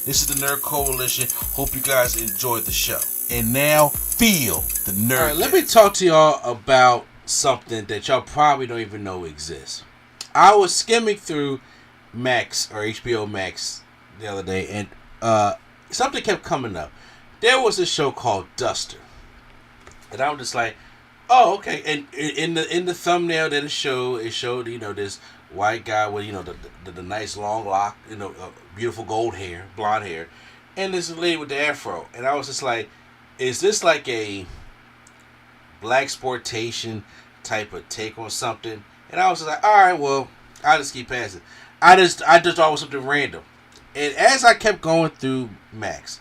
This is the Nerd Coalition. Hope you guys enjoyed the show. And now, feel the nerd. All right, let me talk to y'all about something that y'all probably don't even know exists. I was skimming through Max or HBO Max the other day, and something kept coming up. There was a show called Duster, and I was just like, "Oh, okay." And in the thumbnail that it showed this white guy with the nice long lock, beautiful gold hair, blonde hair, and this lady with the afro, and I was just like, "Is this like a blaxploitation type of take on something?" And I was just like, "All right, well, I'll just keep passing." I just thought it was something random, and as I kept going through Max,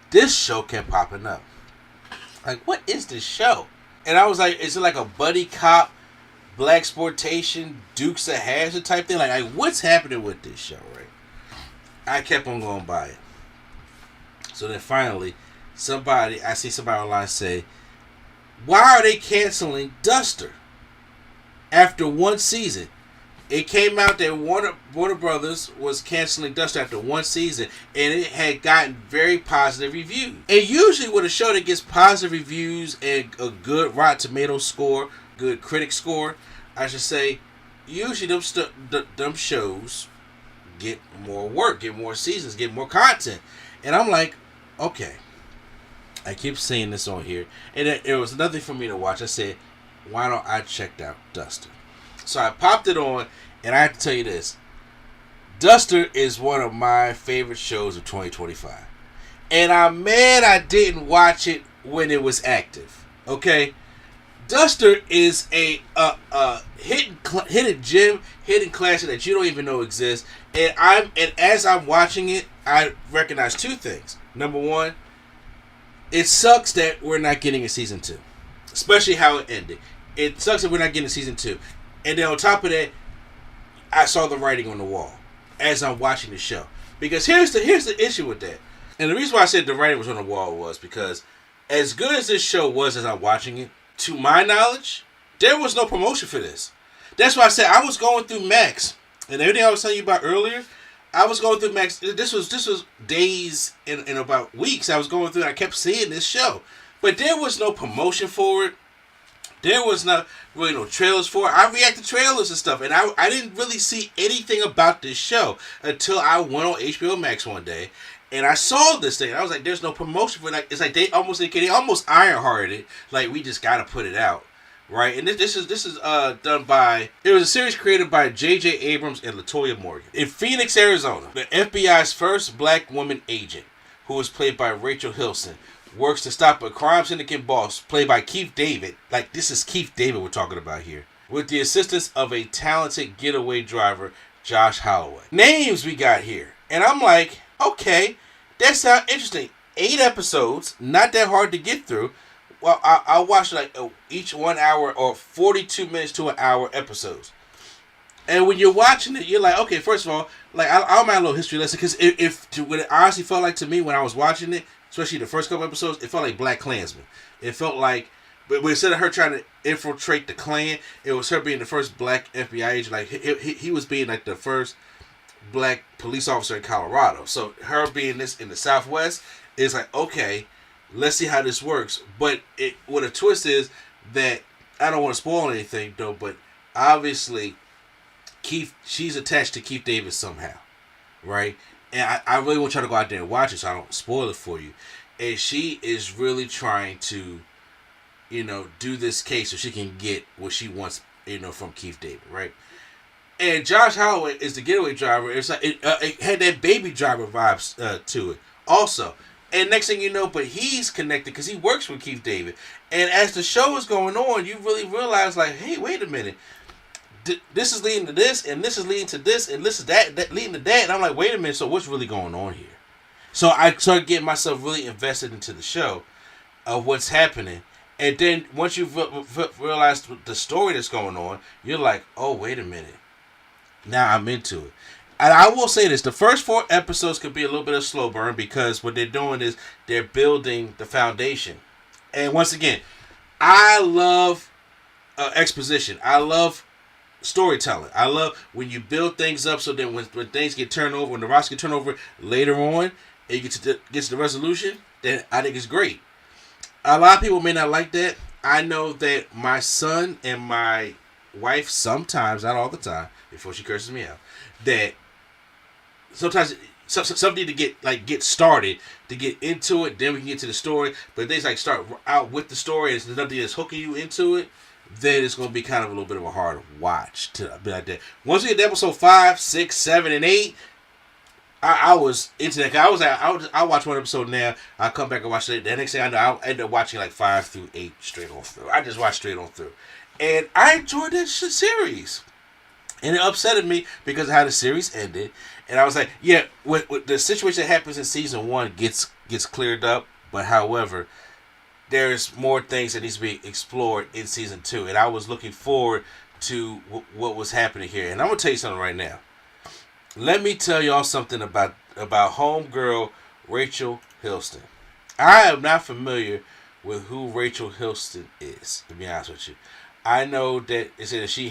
this show kept popping up. Like, what is this show? And I was like, is it like a buddy cop, blaxploitation, Dukes of Hazzard type thing? Like, what's happening with this show, right? I kept on going by it. So then finally, I see somebody online say, why are they canceling Duster after one season? It came out that Warner Brothers was canceling Duster after one season, and it had gotten very positive reviews. And usually with a show that gets positive reviews and a good Rotten Tomatoes score, good critic score, I should say, usually them shows get more work, get more seasons, get more content. And I'm like, okay. I keep seeing this on here, and it was nothing for me to watch. I said, why don't I check out Duster? So I popped it on, and I have to tell you this. Duster is one of my favorite shows of 2025. And I'm mad I didn't watch it when it was active. Okay? Duster is a hidden gem, hidden classic that you don't even know exists. And as I'm watching it, I recognize two things. Number one, it sucks that we're not getting a season 2. Especially how it ended. It sucks that we're not getting a season 2. And then on top of that, I saw the writing on the wall as I'm watching the show. Because here's the issue with that. And the reason why I said the writing was on the wall was because as good as this show was as I'm watching it, to my knowledge, there was no promotion for this. That's why I said I was going through Max. And everything I was telling you about earlier, I was going through Max. This was days and about weeks I was going through, and I kept seeing this show. But there was no promotion for it. There was not really no trailers for it. I reacted to trailers and stuff, and I didn't really see anything about this show until I went on HBO Max one day, and I saw this thing. And I was like, "There's no promotion for it." It's like they almost ironhearted it. Like, we just gotta put it out, right? And this is done by. It was a series created by J.J. Abrams and Latoya Morgan in Phoenix, Arizona. The FBI's first black woman agent, who was played by Rachel Hilson, works to stop a crime syndicate boss played by Keith David. Like, this is Keith David we're talking about here. With the assistance of a talented getaway driver, Josh Holloway. Names we got here. And I'm like, okay, that sounds interesting. 8 episodes, not that hard to get through. Well, I watched like each 1 hour or 42 minutes to an hour episodes. And when you're watching it, you're like, okay, first of all, like I'll make a little history lesson, because what it honestly felt like to me when I was watching it, especially the first couple episodes, it felt like Black Klansman. It felt like, but instead of her trying to infiltrate the Klan, it was her being the first black FBI agent. Like, he was being like the first black police officer in Colorado. So her being this in the Southwest is like, okay, let's see how this works. But what a twist is that, I don't want to spoil anything though, but obviously she's attached to Keith David somehow, right? And I really want y'all to go out there and watch it so I don't spoil it for you. And she is really trying to, do this case so she can get what she wants, from Keith David, right? And Josh Holloway is the getaway driver. It's like it had that Baby Driver vibes to it also. And next thing you know, but he's connected because he works with Keith David. And as the show is going on, you really realize, like, hey, wait a minute. This is leading to this, and this is leading to this, and this is that leading to that. And I'm like, wait a minute, so what's really going on here? So I started getting myself really invested into the show of what's happening. And then once you realize the story that's going on, you're like, oh, wait a minute. Now I'm into it. And I will say this, the first 4 episodes could be a little bit of slow burn because what they're doing is they're building the foundation. And once again, I love exposition. I love storytelling. I love when you build things up so that when things get turned over, when the rocks get turned over later on, and you get to the resolution, then I think it's great. A lot of people may not like that. I know that my son and my wife sometimes, not all the time, before she curses me out, that sometimes some need to get started to get into it. Then we can get to the story. But if they like start out with the story and it's nothing that's hooking you into it, then it's going to be kind of a little bit of a hard watch to be like that. Once we get to episode 5, 6, 7, and 8. I was into that. I watch one episode now. I come back and watch it. The next thing I know, I'll end up watching like 5 through 8 straight on through. I just watched straight on through, and I enjoyed this series. And it upsetted me because of how the series ended. And I was like, yeah, with the situation that happens in season 1 gets cleared up, but however, there's more things that needs to be explored in season 2, and I was looking forward to what was happening here. And I'm gonna tell you something right now. Let me tell y'all something about homegirl Rachel Hilston. I am not familiar with who Rachel Hilston is, to be honest with you. I know that it said that she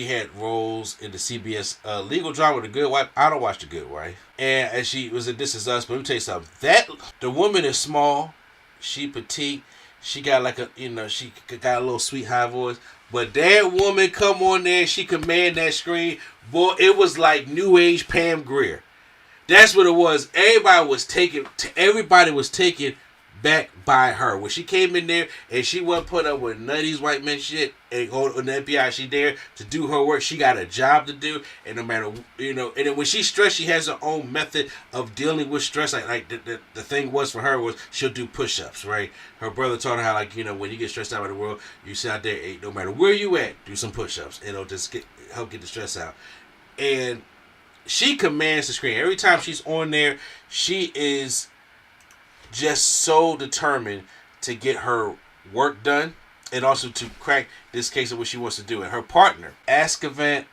had roles in the CBS legal drama The Good Wife. I don't watch The Good Wife. And she was in This Is Us. But let me tell you something. The woman is small. She petite. She got she got a little sweet high voice. But that woman come on there, she command that screen. Boy, it was like New Age Pam Grier. That's what it was. Everybody was taken back by her. When she came in there and she wasn't put up with none of these white men shit and on the FBI, she there to do her work. She got a job to do, and no matter, and then when she's stressed, she has her own method of dealing with stress. Like the thing was for her was she'll do push-ups, right? Her brother taught her how, when you get stressed out by the world, you sit out there, no matter where you at, do some push-ups, and it'll just help get the stress out. And she commands the screen. Every time she's on there, she is just so determined to get her work done and also to crack this case of what she wants to do. And her partner, Askavant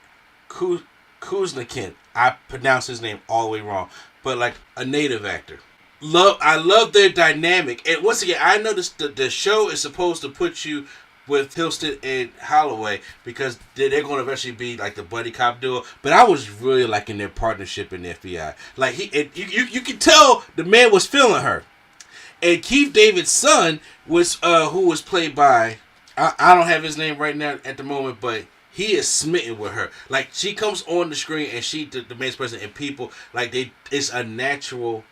Kuznikin, I pronounce his name all the way wrong, but like a native actor. I love their dynamic. And once again, I know the show is supposed to put you with Hilston and Holloway because they're going to eventually be like the buddy cop duo. But I was really liking their partnership in the FBI. Like you can tell the man was feeling her. And Keith David's son was who was played by, I don't have his name right now at the moment, but he is smitten with her. Like, she comes on the screen and she the main person, and people it's a natural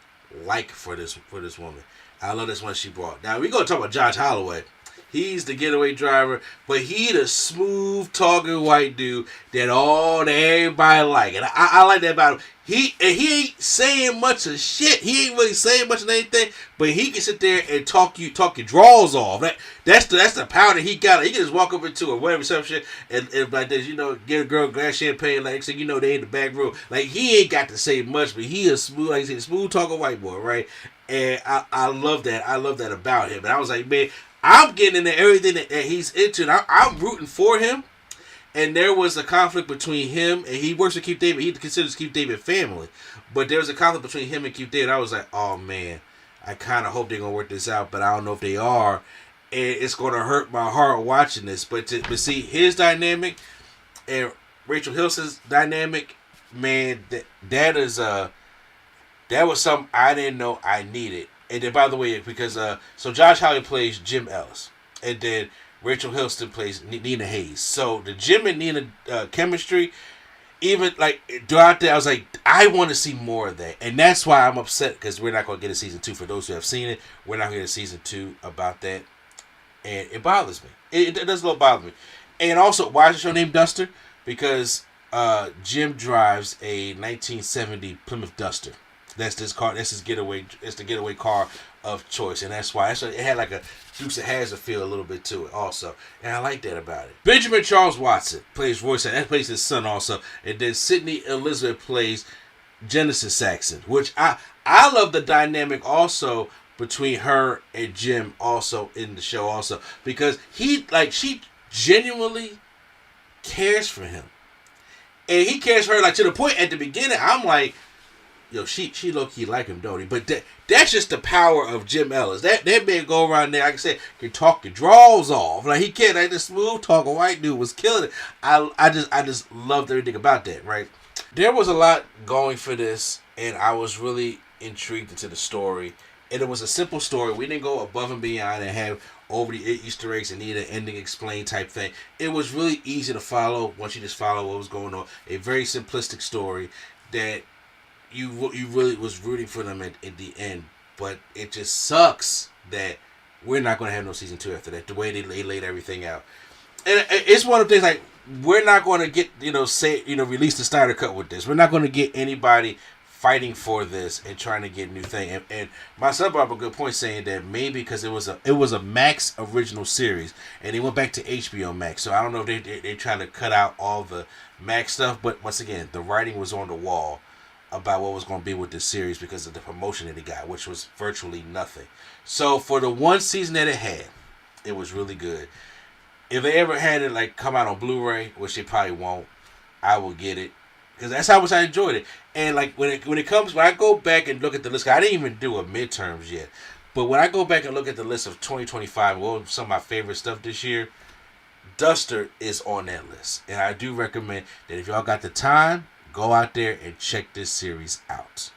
like for this woman. I love this one she brought. Now we're gonna talk about Josh Holloway. He's the getaway driver, but he the smooth talking white dude that everybody like. And I like that about him. He ain't saying much of shit. He ain't really saying much of anything, but he can sit there and talk your draws off. That's the power that he got. He can just walk up into a whatever some shit and like this, get a girl a glass of champagne, like so they in the back room. Like, he ain't got to say much, but he is smooth, like I said, smooth talking white boy, right? And I love that. I love that about him. And I was like, man, I'm getting into everything that he's into. And I'm rooting for him. And there was a conflict between him, and he works with Keith David. He considers Keith David family. But there was a conflict between him and Keith David. I was like, oh, man, I kind of hope they're going to work this out, but I don't know if they are. And it's going to hurt my heart watching this. But see, his dynamic and Rachel Hilson's dynamic, man, that was something I didn't know I needed. And then, by the way, because so Josh Holloway plays Jim Ellis, and then Rachel Hilston plays Nina Hayes. So the Jim and Nina chemistry, even like throughout there, I was like, I want to see more of that, and that's why I'm upset because we're not going to get a season 2. For those who have seen it, we're not going to get a season 2 about that, and it bothers me. It does a little bother me. And also, why is the show named Duster? Because Jim drives a 1970 Plymouth Duster. That's his car. That's his getaway. It's the getaway car of choice, and that's why. It had like a Dukes of Hazzard feel a little bit to it, also, and I like that about it. Benjamin Charles Watson plays Roy Saxon. That plays his son also, and then Sydney Elizabeth plays Genesis Saxon, which I love the dynamic also between her and Jim also in the show also, because she genuinely cares for him, and he cares for her like to the point at the beginning I'm like, yo, she low-key like him, don't he? But that's just the power of Jim Ellis. That man go around there, like I said, can talk your draws off. Like, he can't. Like, the smooth talking white dude was killing it. I just loved everything about that, right? There was a lot going for this, and I was really intrigued into the story. And it was a simple story. We didn't go above and beyond and have over the Easter eggs and need an ending explained type thing. It was really easy to follow once you just follow what was going on. A very simplistic story that you really was rooting for them at the end. But it just sucks that we're not going to have no season 2 after that. The way they laid everything out, and it's one of the things like we're not going to get release the Snyder cut with this. We're not going to get anybody fighting for this and trying to get a new thing. And my son brought up a good point saying that maybe because it was a Max original series and they went back to HBO Max. So I don't know if they're trying to cut out all the Max stuff. But once again, the writing was on the wall about what was going to be with this series because of the promotion that it got, which was virtually nothing. So for the one season that it had, it was really good. If they ever had it like come out on Blu-ray, which they probably won't, I will get it. Because that's how much I enjoyed it. And like when I go back and look at the list, I didn't even do a midterms yet. But when I go back and look at the list of 2025, what was some of my favorite stuff this year, Duster is on that list. And I do recommend that if y'all got the time, go out there and check this series out.